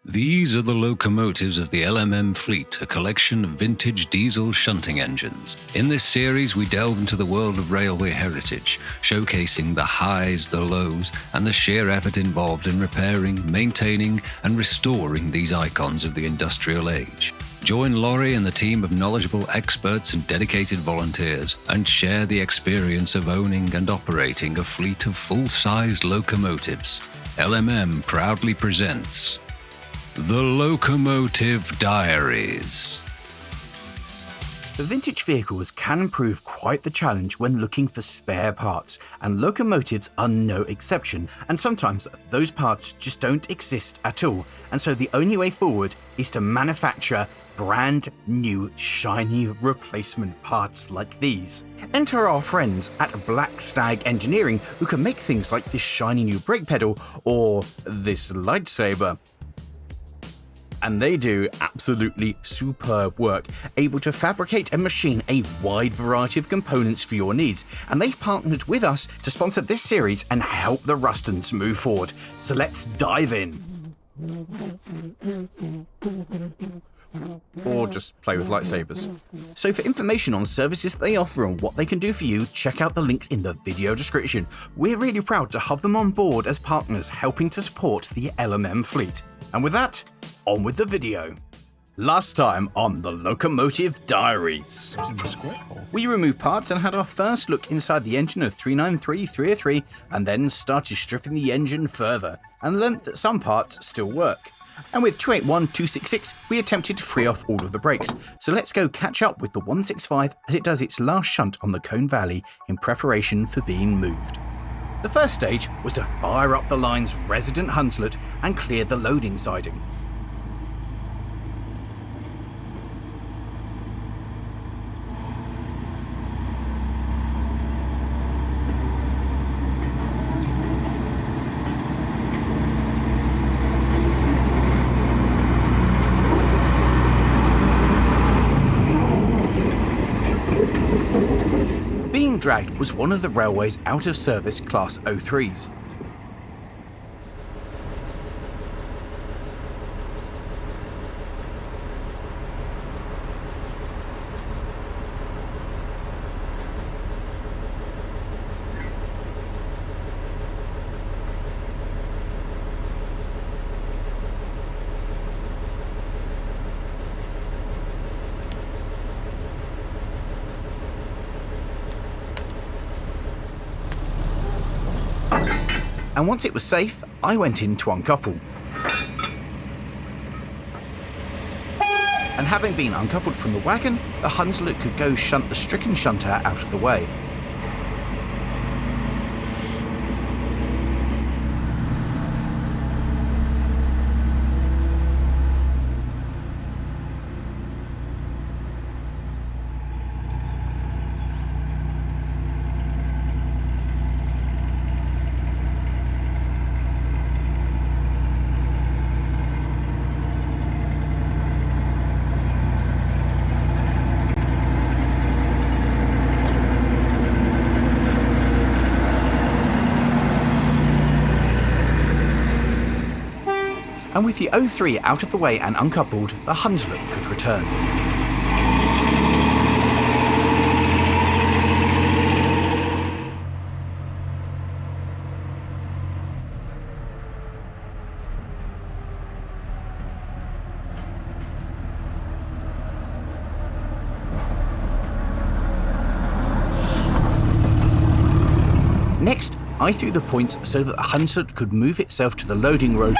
These are the locomotives of the LMM Fleet, a collection of vintage diesel shunting engines. In this series, we delve into the world of railway heritage, showcasing the highs, the lows, and the sheer effort involved in repairing, maintaining, and restoring these icons of the industrial age. Join Lawrie and the team of knowledgeable experts and dedicated volunteers, and share the experience of owning and operating a fleet of full-sized locomotives. LMM proudly presents The Locomotive Diaries. The vintage vehicles can prove quite the challenge when looking for spare parts, and locomotives are no exception, and sometimes those parts just don't exist at all, and so the only way forward is to manufacture brand new shiny replacement parts like these. Enter our friends at Black Stag Engineering, who can make things like this shiny new brake pedal or this lightsaber. And they do absolutely superb work, able to fabricate and machine a wide variety of components for your needs, and they've partnered with us to sponsor this series and help the Rustons move forward. So let's dive in. Or just play with lightsabers. So for information on services they offer and what they can do for you, check out the links in the video description. We're really proud to have them on board as partners, helping to support the LMM fleet. And with that, on with the video. Last time on the Locomotive Diaries, we removed parts and had our first look inside the engine of 393-303, and then started stripping the engine further, and learnt that some parts still work. And with 281-266, we attempted to free off all of the brakes, so let's go catch up with the 165 as it does its last shunt on the Cone Valley in preparation for being moved. The first stage was to fire up the line's resident Hunslet and clear the loading siding. Being dragged was one of the railway's out-of-service Class 03s. And once it was safe, I went in to uncouple. And having been uncoupled from the wagon, the Hunslet could go shunt the stricken shunter out of the way. And with the 03 out of the way and uncoupled, the Hunslet could return. Next, I threw the points so that the Hunslet could move itself to the loading road.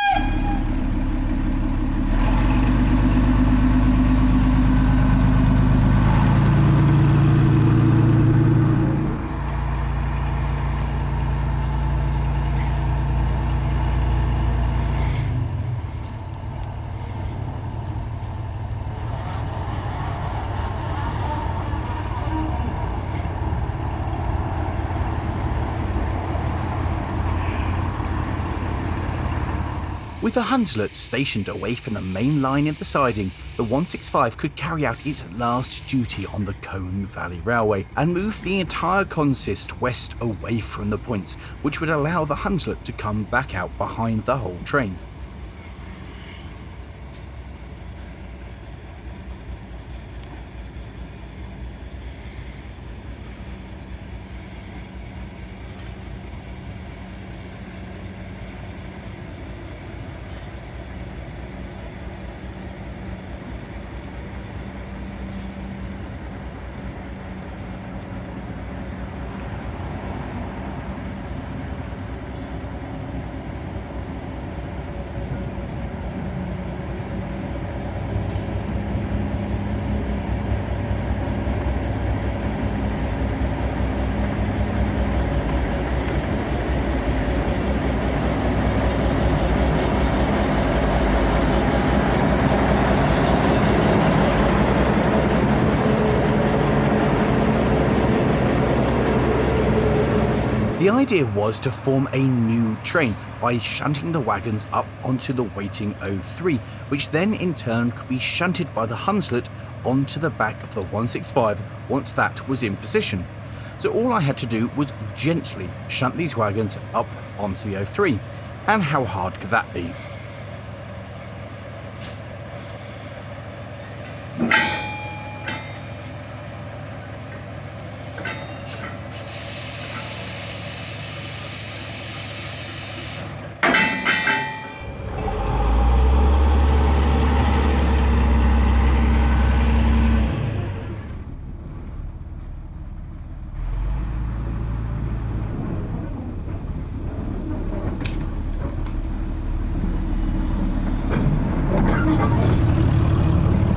With the Hunslet stationed away from the main line in the siding, the 165 could carry out its last duty on the Cone Valley Railway and move the entire consist west away from the points, which would allow the Hunslet to come back out behind the whole train. The idea was to form a new train by shunting the wagons up onto the waiting 03, which then in turn could be shunted by the Hunslet onto the back of the 165 once that was in position. So all I had to do was gently shunt these wagons up onto the 03. And how hard could that be?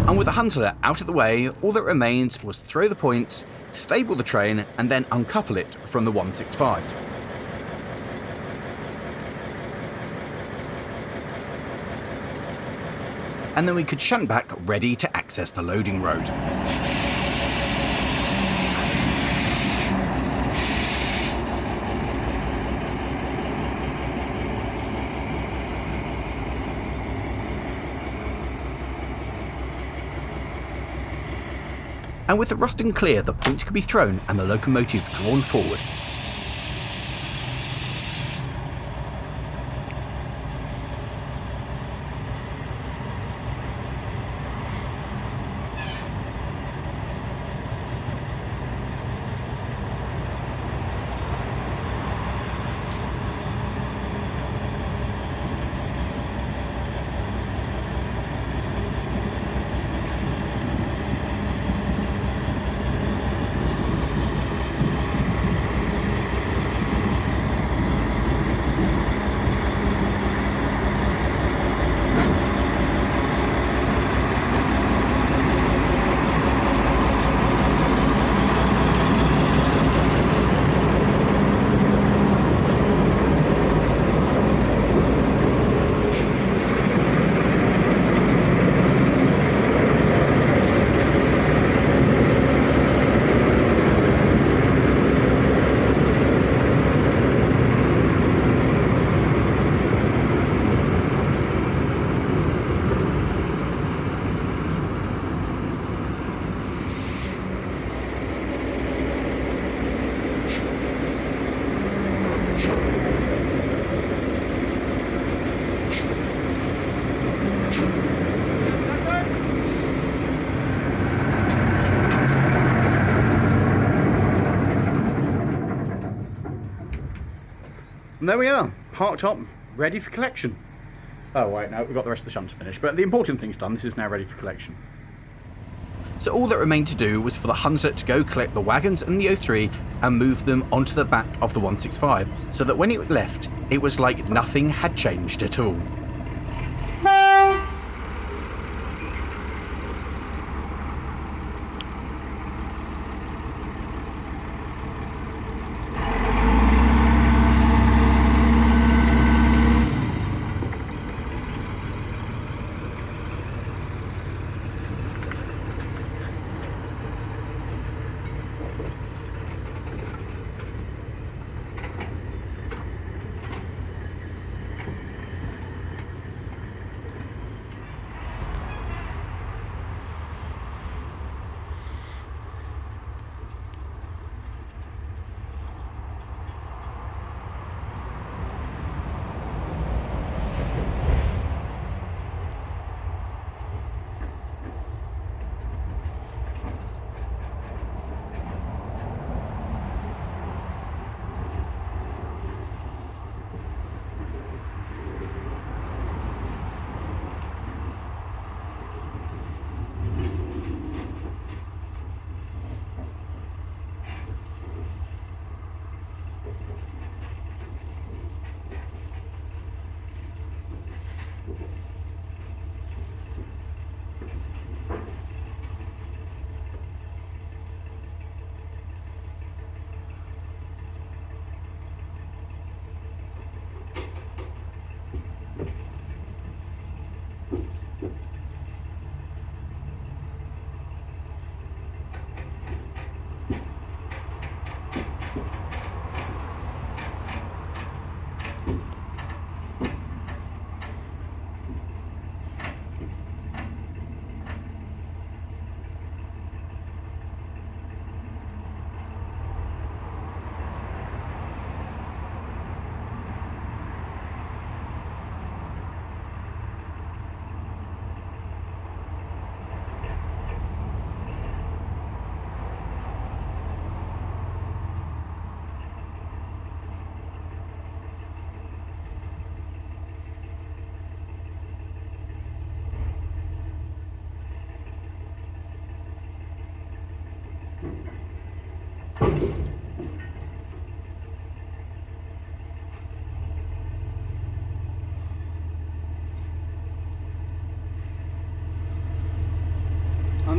And with the Hunslet out of the way, all that remained was throw the points, stable the train, and then uncouple it from the 165. And then we could shunt back ready to access the loading road. And with the rusting clear, the point could be thrown and the locomotive drawn forward. And there we are, parked up, ready for collection. Oh wait, no, we've got the rest of the shunt to finish, but the important thing's done. This is now ready for collection. So all that remained to do was for the Hunslet to go collect the wagons and the 03 and move them onto the back of the 165, so that when it left, it was like nothing had changed at all.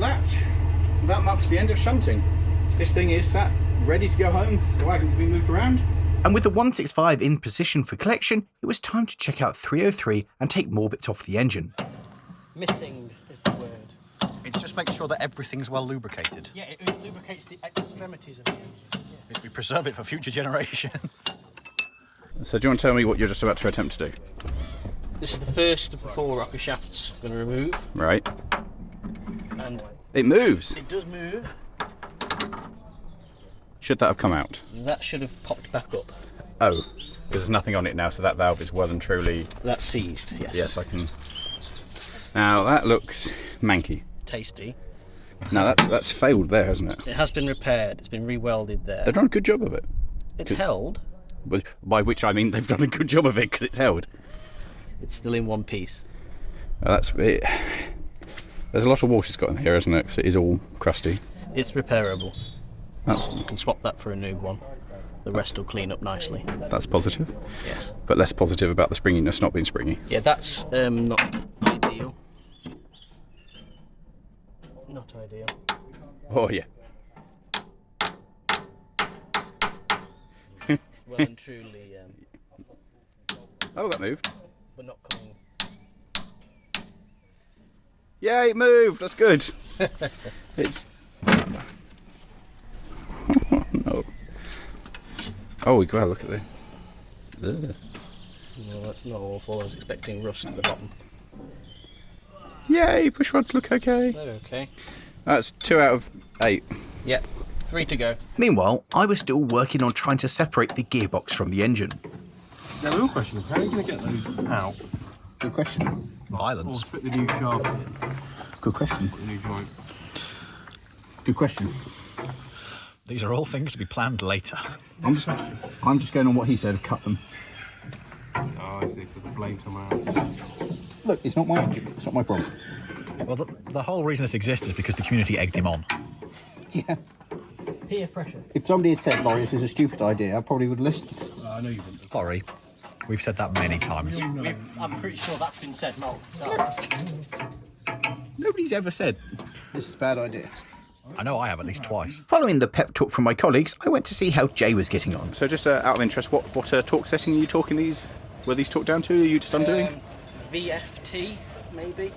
And that marks the end of shunting. This thing is sat ready to go home. The wagons have been moved around. And with the 165 in position for collection, it was time to check out 303 and take more bits off the engine. Missing is the word. It's just making sure that everything's well lubricated. Yeah, it lubricates the extremities of the engine. Yeah. We preserve it for future generations. So do you want to tell me what you're just about to attempt to do? This is the first of the 4 rocker shafts I'm going to remove. Right. And it moves. it does move. Should that have come out? That should have popped back up. Oh, because there's nothing on it now, so that valve is well and truly... That's seized, yes. Yes, I can... Now, that looks manky. Tasty. Now, that's failed there, hasn't it? It has been repaired. It's been re-welded there. They've done a good job of it. It's held. By which I mean they've done a good job of it, because it's held. It's still in one piece. That's it. There's a lot of water it's got in here, isn't it? Because it is all crusty. It's repairable. You can swap that for a new one. The rest will clean up nicely. That's positive. Yes. But less positive about the springiness not being springy. Yeah, that's not ideal. Not ideal. Oh, yeah. It's well and truly... Oh, that moved. But not coming... Yeah, it moved. That's good. It's... No. Oh, wow, look at this. Ugh. No, that's not awful. I was expecting rust at the bottom. Yay, push rods look okay. They're okay. That's 2 out of 8. Yep, 3 to go. Meanwhile, I was still working on trying to separate the gearbox from the engine. Now the real question is, how are you going to get those out? Good question. Or Violence. split the new shaft in, Good question. the new joint? Good question. These are all things to be planned later. I'm just going on what he said. Cut them. Oh, I see, so the blame somewhere else. Look, it's not my problem. Well, the whole reason this exists is because the community egged him on. Yeah. Peer pressure. If somebody had said, Lawrie, this is a stupid idea, I probably would have listened. I know you wouldn't. Lawrie, we've said that many times. I'm pretty sure that's been said multiple times. Nobody's ever said this is a bad idea. I know I have at least twice. Following the pep talk from my colleagues, I went to see how Jay was getting on. So just out of interest, what talk setting are you talking these? Were these talked down to? Are you just undoing? VFT, maybe?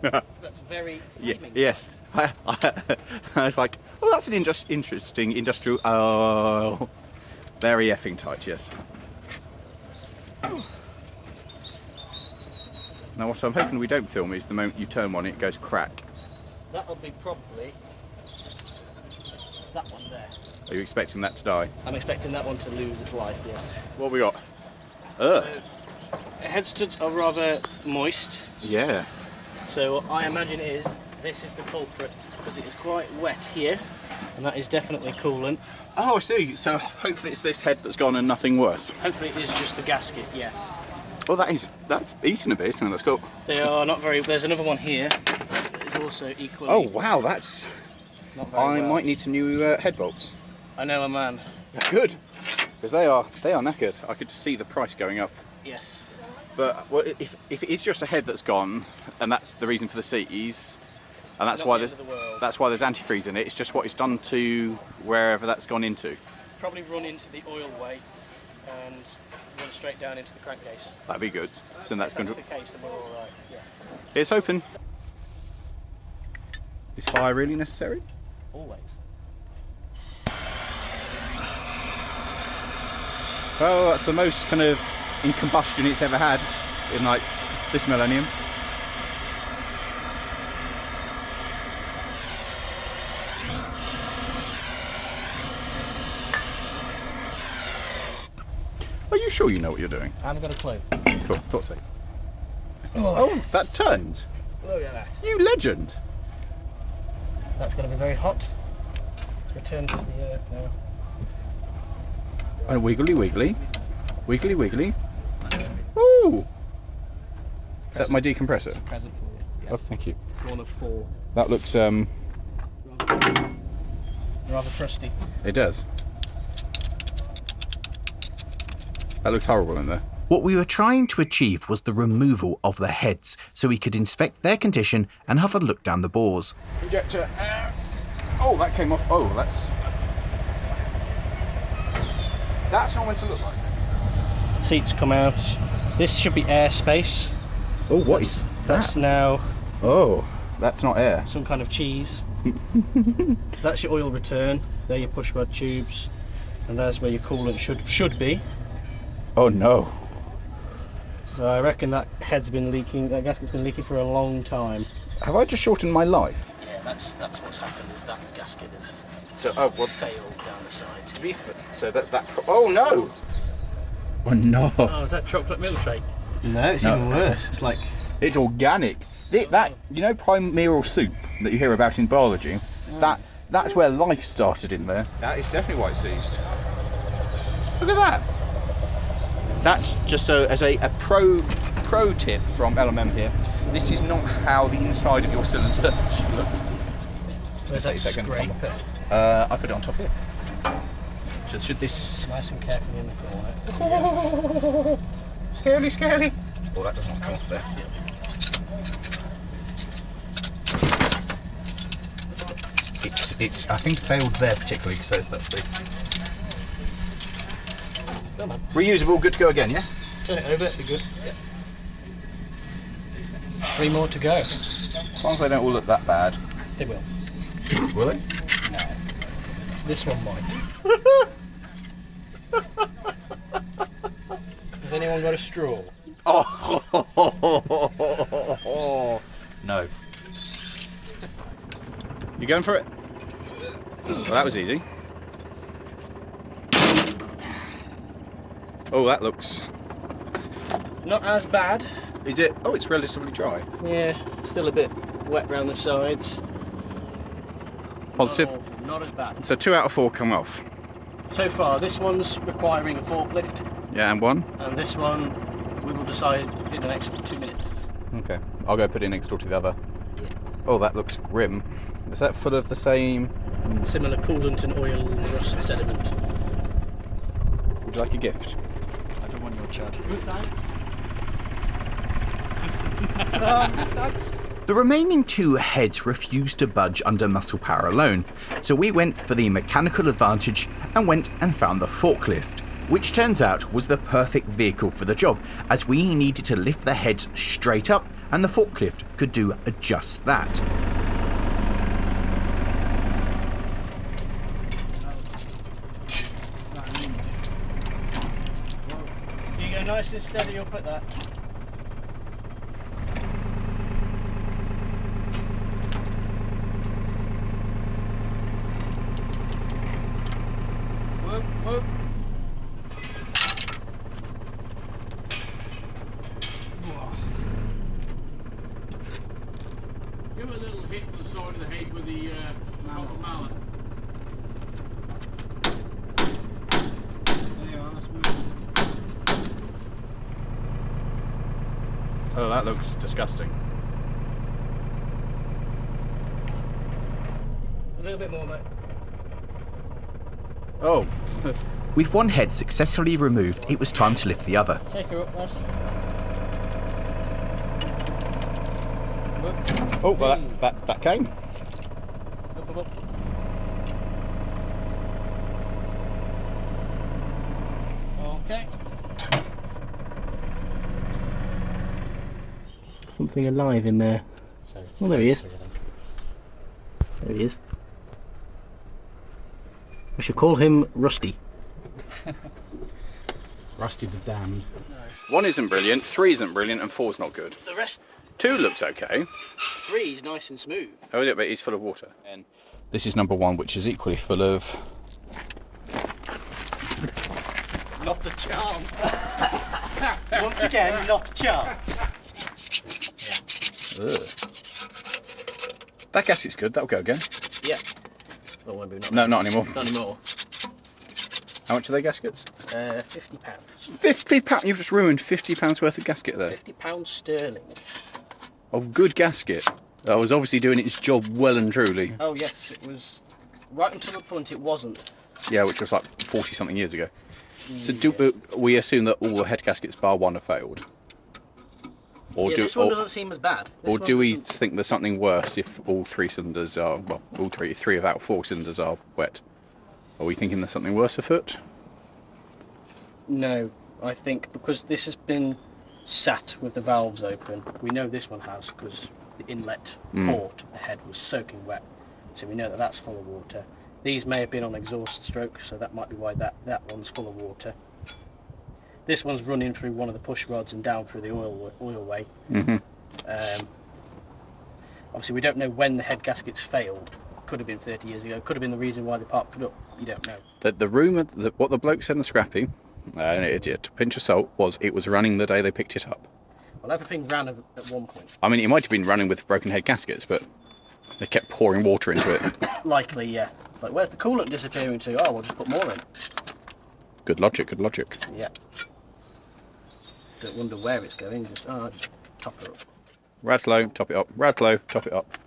That's very flaming. Yes. I was like, oh, that's an interesting industrial... Oh, very effing tight, yes. Now what I'm hoping we don't film is the moment you turn one, it goes crack. That'll be probably that one there. Are you expecting that to die? I'm expecting that one to lose its life, yes. What have we got? The head studs are rather moist, Yeah. so what I imagine this is the culprit, because it is quite wet here, and that is definitely coolant. Oh, I see. So hopefully it's this head that's gone and nothing worse. Hopefully it is just the gasket, yeah. Well, that's eaten a bit, isn't it? That's cool. They are not very... There's another one here that is also equally... Oh, wow, that's... Not very I well. might need some new head bolts. I know a man. Good. Because they are knackered. I could see the price going up. Yes. But well, if it is just a head that's gone, and that's the reason for the seats, and that's Not why the there's end of the world. that's why there's antifreeze in it. It's just what it's done to wherever that's gone into. Probably run into the oil way and run straight down into the crankcase. That'd be good. So then that's If going that's to. the case, then we're all right. Yeah. It's open. Is fire really necessary? Always. Well, that's the most kind of in combustion it's ever had in like this millennium. Are you sure you know what you're doing? I haven't got a clue. Cool, thought so. Oh, that turned. Look at that. You legend. That's going to be very hot. Let's return to the earth now. And wiggly wiggly. Wiggly wiggly. Ooh! Is that my decompressor? It's a present for you. Yeah. Oh, thank you. One of 4. That looks, Rather crusty. it does. That looks horrible in there. What we were trying to achieve was the removal of the heads so we could inspect their condition and have a look down the bores. Projector. Oh, that came off. Oh, that's not meant to look like. Seats come out. This should be airspace. Oh, what is That's now Oh, that's not air. some kind of cheese. That's your oil return. There your push rod tubes, and there's where your coolant should be. Oh no. So I reckon that head's been leaking. That gasket's been leaking for a long time. Have I just shortened my life? Yeah, that's what's happened. Is that gasket has failed down the sides. So that. Oh no. Oh no. Oh, is that chocolate milkshake? No, it's even worse. It's like It's organic. That primordial soup that you hear about in biology. That's where life started in there. That is definitely why it's seized. Look at that. That's just so as a pro tip from LMM here. This is not how the inside of your cylinder should look. where's that scraper? I put it on top here. Should this? Nice and carefully in the corner. Scary. Oh, that does not come off there. It's I think failed there particularly because that's the Come on, reusable. Good to go again, yeah. turn it over. It'll be good. Yep. 3 more to go. As long as they don't all look that bad. They will. Will it? No. This one might. Has anyone got a straw? Oh no. You going for it? Well, that was easy. Oh, that looks. Not as bad. Is it? Oh, it's relatively dry. Yeah, still a bit wet around the sides. Positive. Not awful, not as bad. So 2 out of 4 come off. So far, this one's requiring a forklift, Yeah, and 1. and this one we will decide in the next 2 minutes. Okay, I'll go put it next door to the other. Yeah. Oh, that looks grim. Is that full of the same? Similar coolant and oil rust sediment. Would you like a gift? I don't want your Chad. Good, thanks. The remaining 2 heads refused to budge under muscle power alone, so we went for the mechanical advantage and went and found the forklift, which turns out was the perfect vehicle for the job, as we needed to lift the heads straight up and the forklift could do just that. You go nice and steady up at that. Whoop. Give it a little hit to the side of the head with the mallet. Oh, that looks disgusting. A little bit more, mate. Oh. With one head successfully removed, it was time to lift the other. Take her up, Ross. Oh, well, that came. Up. Okay. Something alive in there. Oh, there he is. There he is. I should call him Rusty. Rusty the Damned. 1 isn't brilliant, 3 isn't brilliant, and 4's not good. The rest, 2 looks okay. 3 is nice and smooth. Oh, yeah, but it's full of water. And this is number 1, which is equally full of. Not a chance. Once again, not a chance. Ugh. That gasket's good. That'll go again. Yeah. Oh, maybe not. No, not anymore. Not anymore. How much are they gaskets? £50. £50. You've just ruined £50 worth of gasket there. £50 sterling. Of good gasket. That was obviously doing its job well and truly. Oh yes, it was. Right until the point it wasn't. Yeah, which was like 40 something years ago. So do we assume that all the head gaskets bar one have failed? Or Yeah, this one doesn't seem as bad. Or do we think there's something worse if all three cylinders are, well, all three of out 4 cylinders are wet? Are we thinking there's something worse afoot? No, I think because this has been sat with the valves open, we know this one has because the inlet port of the head was soaking wet. So we know that that's full of water. These may have been on exhaust stroke, so that might be why that one's full of water. This one's running through one of the push rods and down through the oil way. Obviously, we don't know when the head gaskets failed. Could have been 30 years ago. Could have been the reason why they parked it up. You don't know. The rumour, what the bloke said in the scrappy, to pinch of salt, was it was running the day they picked it up. Well, everything ran at one point. I mean, it might have been running with broken head gaskets, but they kept pouring water into it. Likely, yeah. It's like, where's the coolant disappearing to? Oh, we'll just put more in. Good logic, good logic. Yeah. Don't wonder where it's going. Just top it up. Rad low, top it up. Rad low, top it up.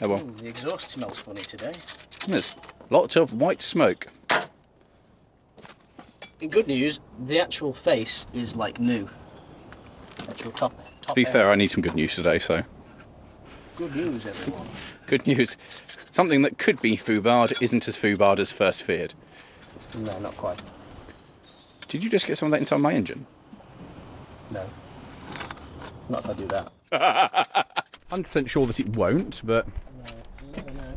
Oh well. The exhaust smells funny today. There's lots of white smoke. In good news, the actual face is like new. Actual top To be fair, I need some good news today, so. Good news, everyone. Good news. Something that could be foobarred isn't as foobarred as first feared. No, not quite. Did you just get some of that inside my engine? No. Not if I do that. 100% sure that it won't, but... You never know.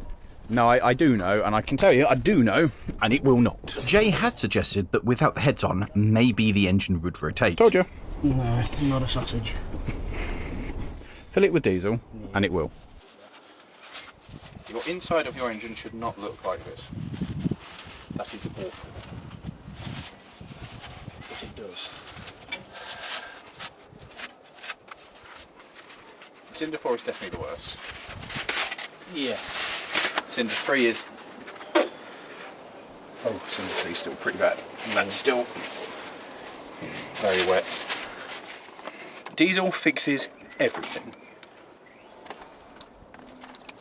No, I do know, and I can tell you, I do know, and it will not. Jay had suggested that without the heads on, maybe the engine would rotate. Told you. No, not a sausage. Fill it with diesel, and it will. Your inside of your engine should not look like this. That is awful. But it does. Cinder 4 is definitely the worst. Yes. Cinder 3 is... Oh, Cinder 3 is still pretty bad. That's still very wet. Diesel fixes everything.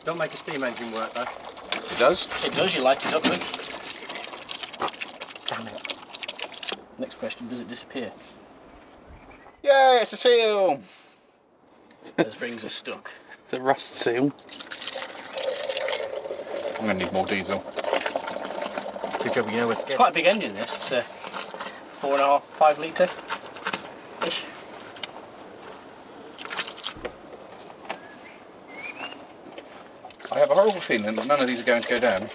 Don't make a steam engine work though. It does? It does, you light it up with. Damn it. Next question, does it disappear? Yay, it's a seal! Those rings are stuck. It's a rust seal. I'm going to need more diesel. Good job, you know it's quite a big engine this, it's a 4.5, 5 litre ish. I have a horrible feeling that none of these are going to go down.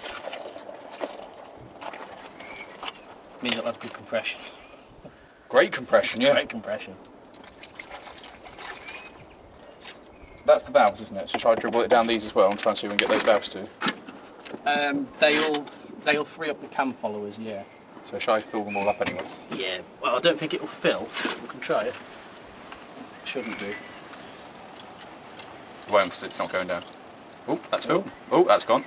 Means it'll have good compression. Great compression, yeah. Great compression. That's the valves, isn't it? So try to dribble it down these as well and try and see if we can get those valves to. They'll free up the cam followers, yeah. So shall I fill them all up anyway? Yeah, well I don't think it'll fill. We can try it. Shouldn't do. It won't because it's not going down. Oh, that's filled. Oh, that's gone.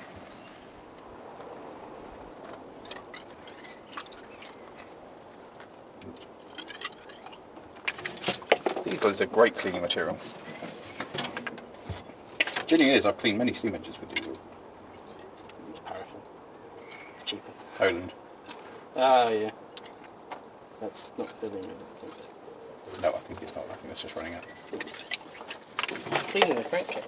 Diesel is a great cleaning material. Genuinely is, I've cleaned many steam engines with diesel. It's powerful. It's cheaper. Poland. Ah, yeah. That's not filling it. No, I think it's not. I think it's just running out. Cleaning the crankcase.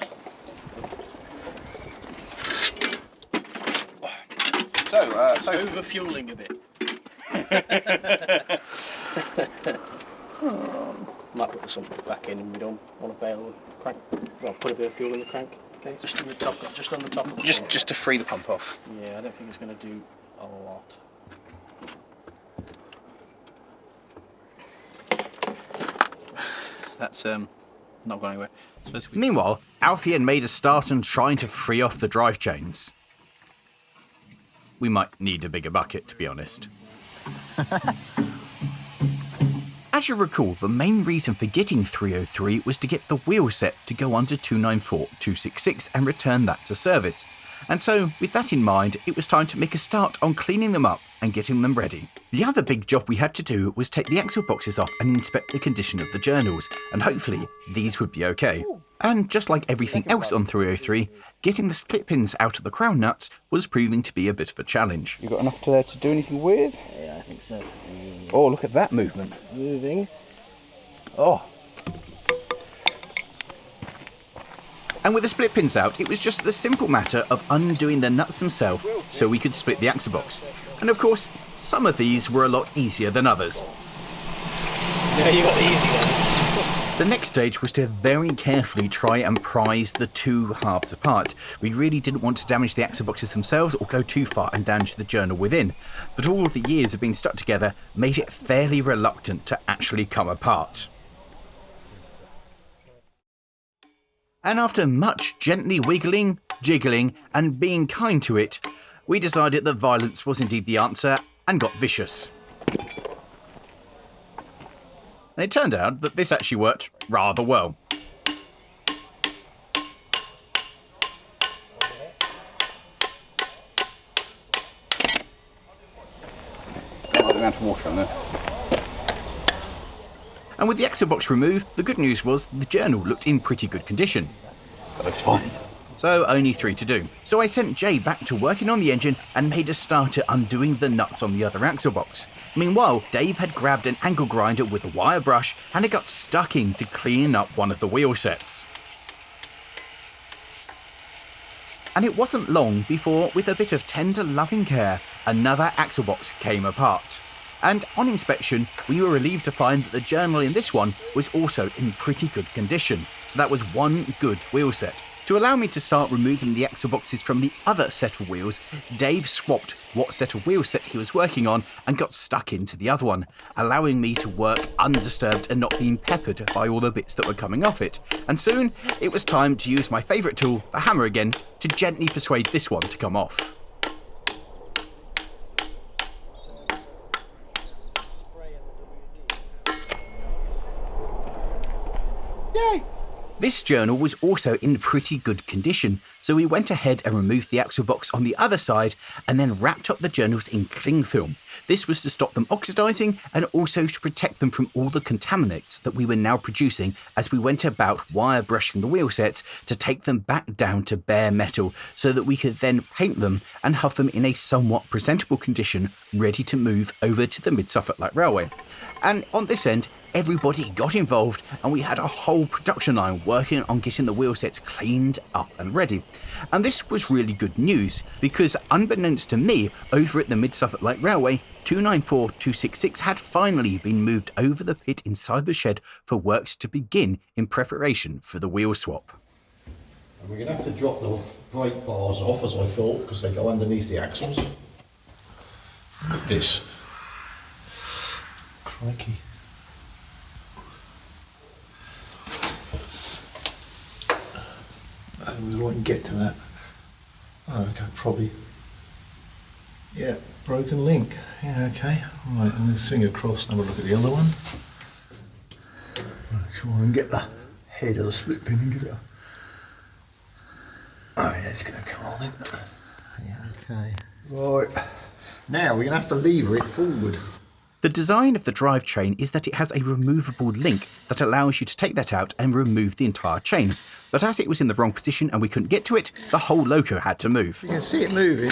So over-fueling a bit. Might put the sump back in and we don't want to bail the crank. Well, put a bit of fuel in the crank. Okay. Just on the top. Just on the top. Of the just to free the pump off. Yeah, I don't think it's going to do a lot. That's not going anywhere. Meanwhile, Alfie had made a start on trying to free off the drive chains. We might need a bigger bucket, to be honest. As you recall, the main reason for getting 303 was to get the wheel set to go under 294-266 and return that to service. And so, with that in mind, it was time to make a start on cleaning them up and getting them ready. The other big job we had to do was take the axle boxes off and inspect the condition of the journals, and hopefully these would be okay. And just like everything else on 303, getting the split pins out of the crown nuts was proving to be a bit of a challenge. You got enough to there to do anything with? Yeah, I think so. Oh, look at that movement. Moving. Oh. And with the split pins out, it was just the simple matter of undoing the nuts themselves so we could split the axle box. And of course, some of these were a lot easier than others. Yeah, you got the easy ones. The next stage was to very carefully try and prise the two halves apart. We really didn't want to damage the axle boxes themselves or go too far and damage the journal within. But all of the years of being stuck together made it fairly reluctant to actually come apart. And after much gently wiggling, jiggling, and being kind to it, we decided that violence was indeed the answer and got vicious. And it turned out that this actually worked rather well. The amount of water on there. And with the axle box removed, the good news was the journal looked in pretty good condition. That looks fine. So only 3 to do. So I sent Jay back to working on the engine and made a start at undoing the nuts on the other axle box. Meanwhile, Dave had grabbed an angle grinder with a wire brush and it got stuck in to clean up one of the wheel sets. And it wasn't long before, with a bit of tender loving care, another axle box came apart. And on inspection, we were relieved to find that the journal in this one was also in pretty good condition. So that was one good wheel set. To allow me to start removing the axle boxes from the other set of wheels, Dave swapped what set of wheel set he was working on and got stuck into the other one, allowing me to work undisturbed and not being peppered by all the bits that were coming off it. And soon, it was time to use my favourite tool, the hammer again, to gently persuade this one to come off. Yay! This journal was also in pretty good condition, so we went ahead and removed the axle box on the other side and then wrapped up the journals in cling film. This was to stop them oxidising and also to protect them from all the contaminants that we were now producing as we went about wire brushing the wheel sets to take them back down to bare metal so that we could then paint them and have them in a somewhat presentable condition ready to move over to the Mid-Suffolk Light Railway. And on this end, everybody got involved and we had a whole production line working on getting the wheel sets cleaned up and ready. And this was really good news because unbeknownst to me, over at the Mid-Suffolk Light Railway, 294-266 had finally been moved over the pit inside the shed for works to begin in preparation for the wheel swap. And we're going to have to drop the brake bars off, as I thought, because they go underneath the axles. Look at this. Crikey. I don't know if I can get to that. Oh, okay, probably. Yeah, broken link. Yeah, okay. Right, and let's swing across and have a look at the other one. Right, try and get the head of the split pin and get it. Oh yeah, it's going to come on, isn't it? Yeah, okay. Right, now we're going to have to lever it forward. The design of the drivetrain is that it has a removable link that allows you to take that out and remove the entire chain. But as it was in the wrong position and we couldn't get to it, the whole loco had to move. You can see it moving.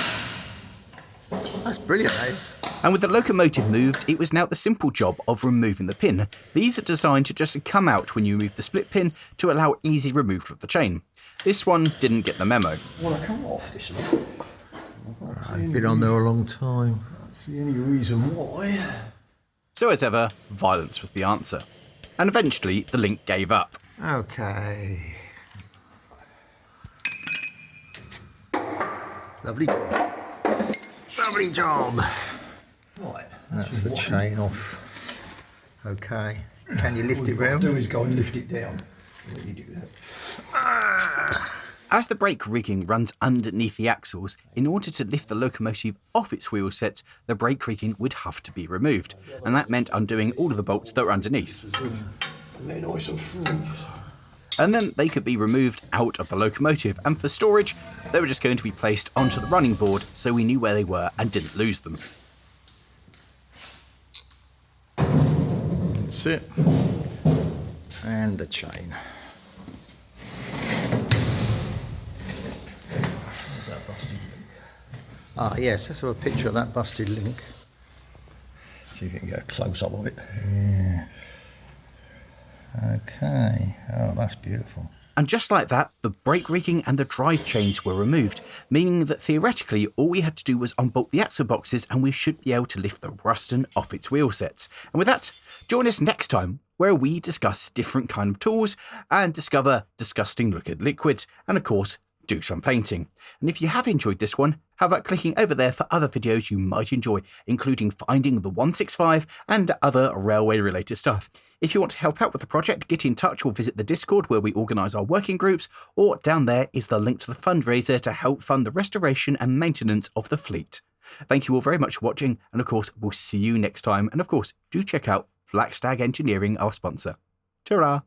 That's brilliant, Ed. And with the locomotive moved, it was now the simple job of removing the pin. These are designed to just come out when you remove the split pin to allow easy removal of the chain. This one didn't get the memo. Want to come off this one? I've been on there a long time. I don't see any reason why. So as ever, violence was the answer. And eventually, the link gave up. Okay. Lovely. Lovely job. Right, that's the chain off. Okay. Can you lift it round? All you do is go and lift it down. Let you do that. As the brake rigging runs underneath the axles, in order to lift the locomotive off its wheel sets, the brake rigging would have to be removed. And that meant undoing all of the bolts that were underneath. And they're nice and free. And then they could be removed out of the locomotive, and for storage, they were just going to be placed onto the running board so we knew where they were and didn't lose them. That's it. And the chain. There's that busted link. Ah, yes, let's have a picture of that busted link. See if you can get a close up of it. Yeah. Okay. Oh, that's beautiful. And just like that, the brake rigging and the drive chains were removed, meaning that theoretically all we had to do was unbolt the axle boxes and we should be able to lift the Ruston off its wheel sets. And with that, join us next time where we discuss different kind of tools and discover disgusting looking liquids and of course do some painting. And if you have enjoyed this one, how about clicking over there for other videos you might enjoy, including finding the 165 and other railway related stuff. If you want to help out with the project, get in touch or visit the Discord where we organise our working groups, or down there is the link to the fundraiser to help fund the restoration and maintenance of the fleet. Thank you all very much for watching, and of course we'll see you next time, and of course do check out Black Stag Engineering, our sponsor. Ta-ra!